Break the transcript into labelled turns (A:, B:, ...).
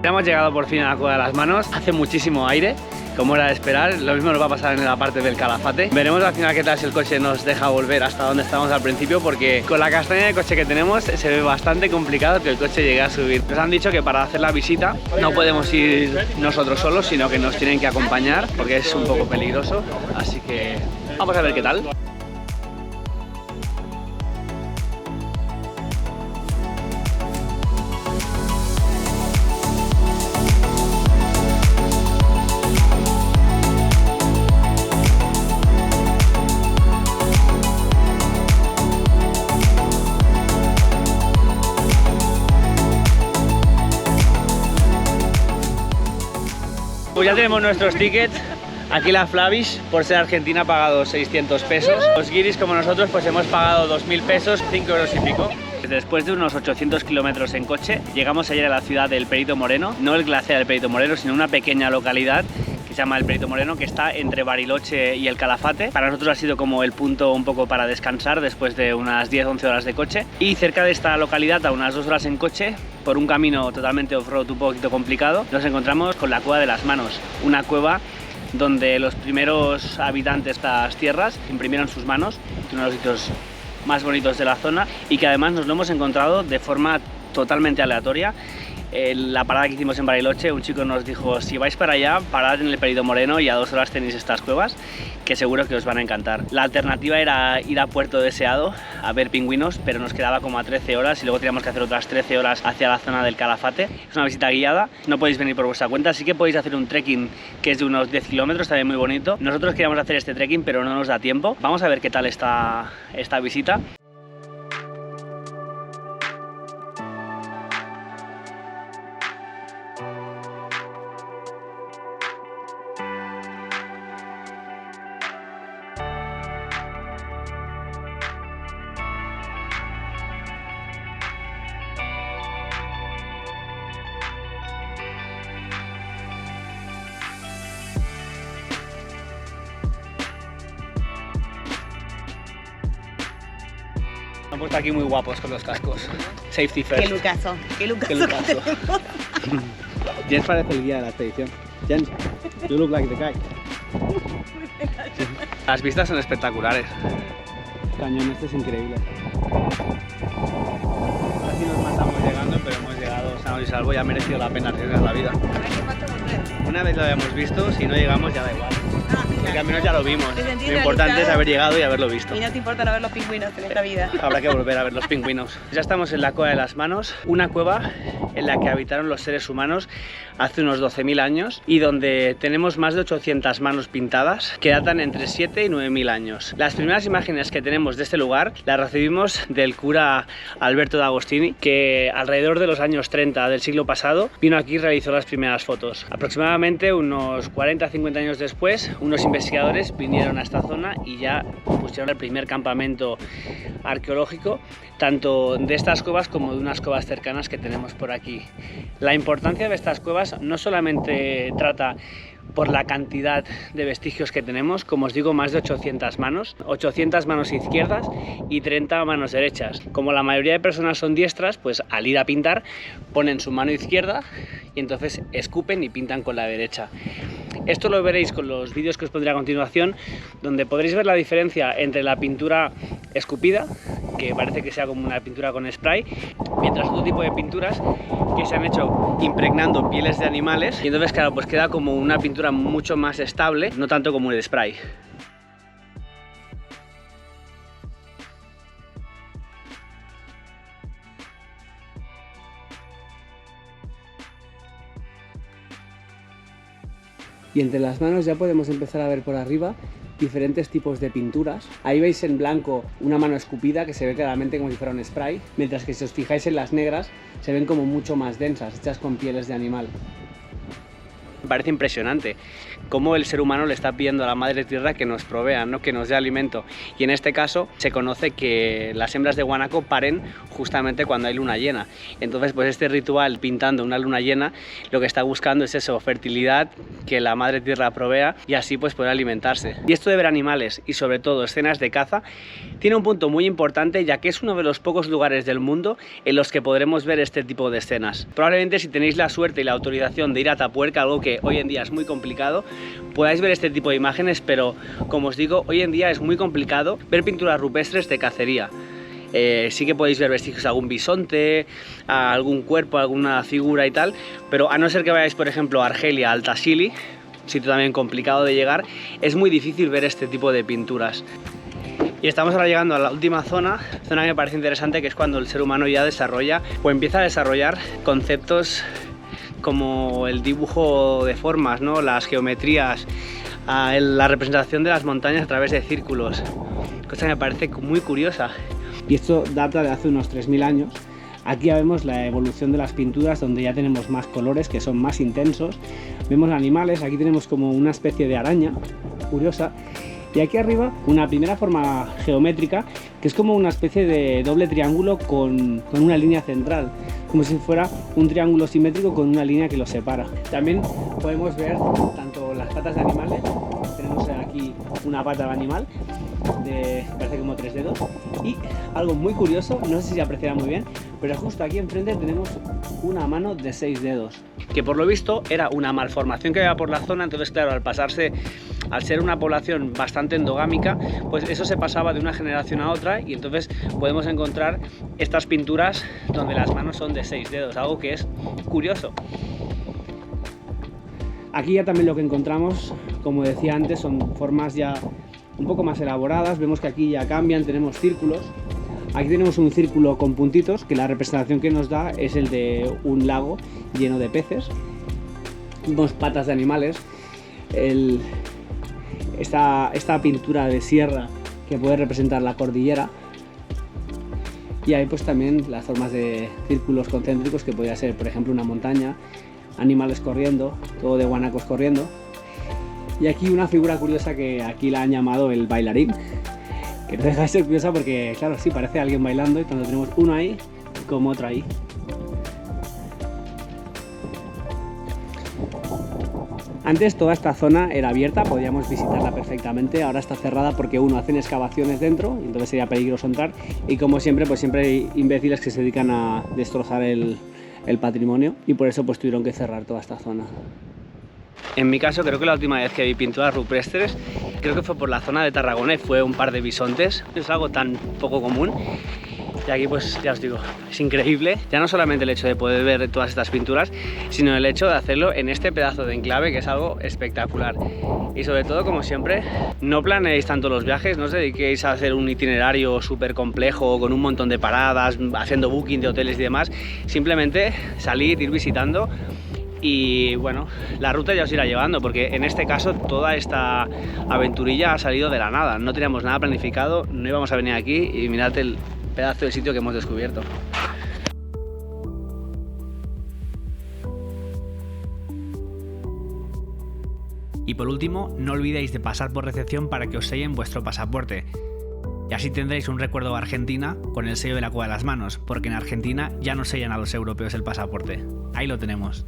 A: Ya hemos llegado por fin a la Cueva de las Manos. Hace muchísimo aire, como era de esperar. Lo mismo nos va a pasar en la parte del Calafate. Veremos al final qué tal si el coche nos deja volver hasta donde estábamos al principio, porque con la castaña de coche que tenemos se ve bastante complicado que el coche llegue a subir. Nos han dicho que para hacer la visita no podemos ir nosotros solos, sino que nos tienen que acompañar porque es un poco peligroso. Así que vamos a ver qué tal. Pues ya tenemos nuestros tickets. Aquí la Flavish, por ser argentina, ha pagado 600 pesos. Los guiris, como nosotros, pues hemos pagado 2000 pesos, 5 euros y pico. Después de unos 800 kilómetros en coche, llegamos ayer a la ciudad del Perito Moreno. No el glaciar del Perito Moreno, sino una pequeña localidad que se llama el Perito Moreno, que está entre Bariloche y el Calafate. Para nosotros ha sido como el punto un poco para descansar después de unas 10-11 horas de coche. Y cerca de esta localidad, a unas 2 horas en coche, por un camino totalmente off-road un poquito complicado, nos encontramos con la Cueva de las Manos, una cueva donde los primeros habitantes de estas tierras imprimieron sus manos, uno de los sitios más bonitos de la zona, y que además nos lo hemos encontrado de forma totalmente aleatoria. En la parada que hicimos en Bariloche, un chico nos dijo: si vais para allá, parad en el Perito Moreno y a 2 horas tenéis estas cuevas, que seguro que os van a encantar. La alternativa era ir a Puerto Deseado a ver pingüinos, pero nos quedaba como a 13 horas y luego teníamos que hacer otras 13 horas hacia la zona del Calafate. Es una visita guiada, no podéis venir por vuestra cuenta, sí que podéis hacer un trekking que es de unos 10 kilómetros, también muy bonito. Nosotros queríamos hacer este trekking, pero no nos da tiempo. Vamos a ver qué tal está esta visita. Han puesto aquí muy guapos con los cascos. Safety first.
B: Qué lucaso, qué lucaso.
A: Qué lucaso. Jens parece el guía de la expedición. Jens, you look like the guy. Las vistas son espectaculares. El cañón este es increíble. Casi nos matamos llegando, pero hemos llegado sanos y salvo y ha merecido la pena arriesgar la vida. Una vez lo habíamos visto, si no llegamos ya da igual. El camino ya lo vimos. Lo importante es haber llegado y haberlo visto.
B: Y no te importa no ver los pingüinos en esta vida.
A: Habrá que volver a ver los pingüinos. Ya estamos en la Cueva de las Manos, una cueva en la que habitaron los seres humanos hace unos 12.000 años y donde tenemos más de 800 manos pintadas que datan entre 7 y 9.000 años. Las primeras imágenes que tenemos de este lugar las recibimos del cura Alberto D'Agostini, que alrededor de los años 30 del siglo pasado vino aquí y realizó las primeras fotos. Aproximadamente unos 40-50 años después, unos investigadores vinieron a esta zona y ya pusieron el primer campamento arqueológico, tanto de estas cuevas como de unas cuevas cercanas que tenemos por aquí. La importancia de estas cuevas no solamente trata por la cantidad de vestigios que tenemos, como os digo, más de 800 manos izquierdas y 30 manos derechas. Como la mayoría de personas son diestras, pues al ir a pintar ponen su mano izquierda y entonces escupen y pintan con la derecha. Esto lo veréis con los vídeos que os pondré a continuación, donde podréis ver la diferencia entre la pintura escupida, que parece que sea como una pintura con spray, mientras otro tipo de pinturas que se han hecho impregnando pieles de animales, y entonces claro, pues queda como una pintura mucho más estable, no tanto como el spray. Y entre las manos ya podemos empezar a ver por arriba diferentes tipos de pinturas. Ahí veis en blanco una mano escupida que se ve claramente como si fuera un spray, mientras que si os fijáis en las negras se ven como mucho más densas, hechas con pieles de animal. Me parece impresionante cómo el ser humano le está pidiendo a la madre tierra que nos provea, ¿no? Que nos dé alimento. Y en este caso se conoce que las hembras de guanaco paren justamente cuando hay luna llena. Entonces, pues este ritual pintando una luna llena lo que está buscando es eso, fertilidad, que la madre tierra provea y así pues poder alimentarse. Y esto de ver animales y sobre todo escenas de caza tiene un punto muy importante, ya que es uno de los pocos lugares del mundo en los que podremos ver este tipo de escenas. Probablemente si tenéis la suerte y la autorización de ir a Atapuerca, algo que hoy en día es muy complicado, podáis ver este tipo de imágenes, pero como os digo, hoy en día es muy complicado ver pinturas rupestres de cacería. Sí que podéis ver vestigios de algún bisonte, algún cuerpo, alguna figura y tal, pero a no ser que vayáis, por ejemplo, a Argelia, al Tassili, sitio también complicado de llegar, es muy difícil ver este tipo de pinturas. Y estamos ahora llegando a la última zona que me parece interesante, que es cuando el ser humano ya desarrolla o empieza a desarrollar conceptos como el dibujo de formas, ¿no? Las geometrías, la representación de las montañas a través de círculos, cosa que me parece muy curiosa. Y esto data de hace unos 3000 años. Aquí ya vemos la evolución de las pinturas, donde ya tenemos más colores que son más intensos. Vemos animales, aquí tenemos como una especie de araña curiosa. Y aquí arriba una primera forma geométrica que es como una especie de doble triángulo con una línea central, como si fuera un triángulo simétrico con una línea que lo separa. También podemos ver tanto las patas de animales, tenemos aquí una pata de animal, parece como 3 dedos, y algo muy curioso, no sé si se apreciará muy bien, pero justo aquí enfrente tenemos una mano de 6 dedos, que por lo visto era una malformación que había por la zona. Entonces claro, al ser una población bastante endogámica, pues eso se pasaba de una generación a otra, y entonces podemos encontrar estas pinturas donde las manos son de 6 dedos, algo que es curioso. Aquí ya también lo que encontramos, como decía antes, son formas ya un poco más elaboradas. Vemos que aquí ya cambian, tenemos círculos. Aquí tenemos un círculo con puntitos, que la representación que nos da es el de un lago lleno de peces. Vemos patas de animales, esta pintura de sierra que puede representar la cordillera, y hay pues también las formas de círculos concéntricos, que podría ser por ejemplo una montaña, animales corriendo, todo de guanacos corriendo. Y aquí una figura curiosa que aquí la han llamado el bailarín, que no deja de ser curiosa porque claro, sí, parece alguien bailando, y cuando tenemos uno ahí como otro ahí. Antes toda esta zona era abierta, podíamos visitarla perfectamente. Ahora está cerrada porque hacen excavaciones dentro, y entonces sería peligroso entrar, y como siempre, pues siempre hay imbéciles que se dedican a destrozar el patrimonio, y por eso pues tuvieron que cerrar toda esta zona. En mi caso, creo que la última vez que vi pinturas rupestres, creo que fue por la zona de Tarragona, y fue un par de bisontes. Es algo tan poco común. Y aquí pues ya os digo, es increíble, ya no solamente el hecho de poder ver todas estas pinturas, sino el hecho de hacerlo en este pedazo de enclave, que es algo espectacular. Y sobre todo, como siempre, no planeéis tanto los viajes, no os dediquéis a hacer un itinerario súper complejo con un montón de paradas, haciendo booking de hoteles y demás. Simplemente salir, ir visitando, y bueno, la ruta ya os irá llevando, porque en este caso toda esta aventurilla ha salido de la nada, no teníamos nada planificado, no íbamos a venir aquí, y mirad el pedazo de sitio que hemos descubierto. Y por último, no olvidéis de pasar por recepción para que os sellen vuestro pasaporte, y así tendréis un recuerdo de Argentina con el sello de la Cueva de las Manos, porque en Argentina ya no sellan a los europeos el pasaporte. Ahí lo tenemos.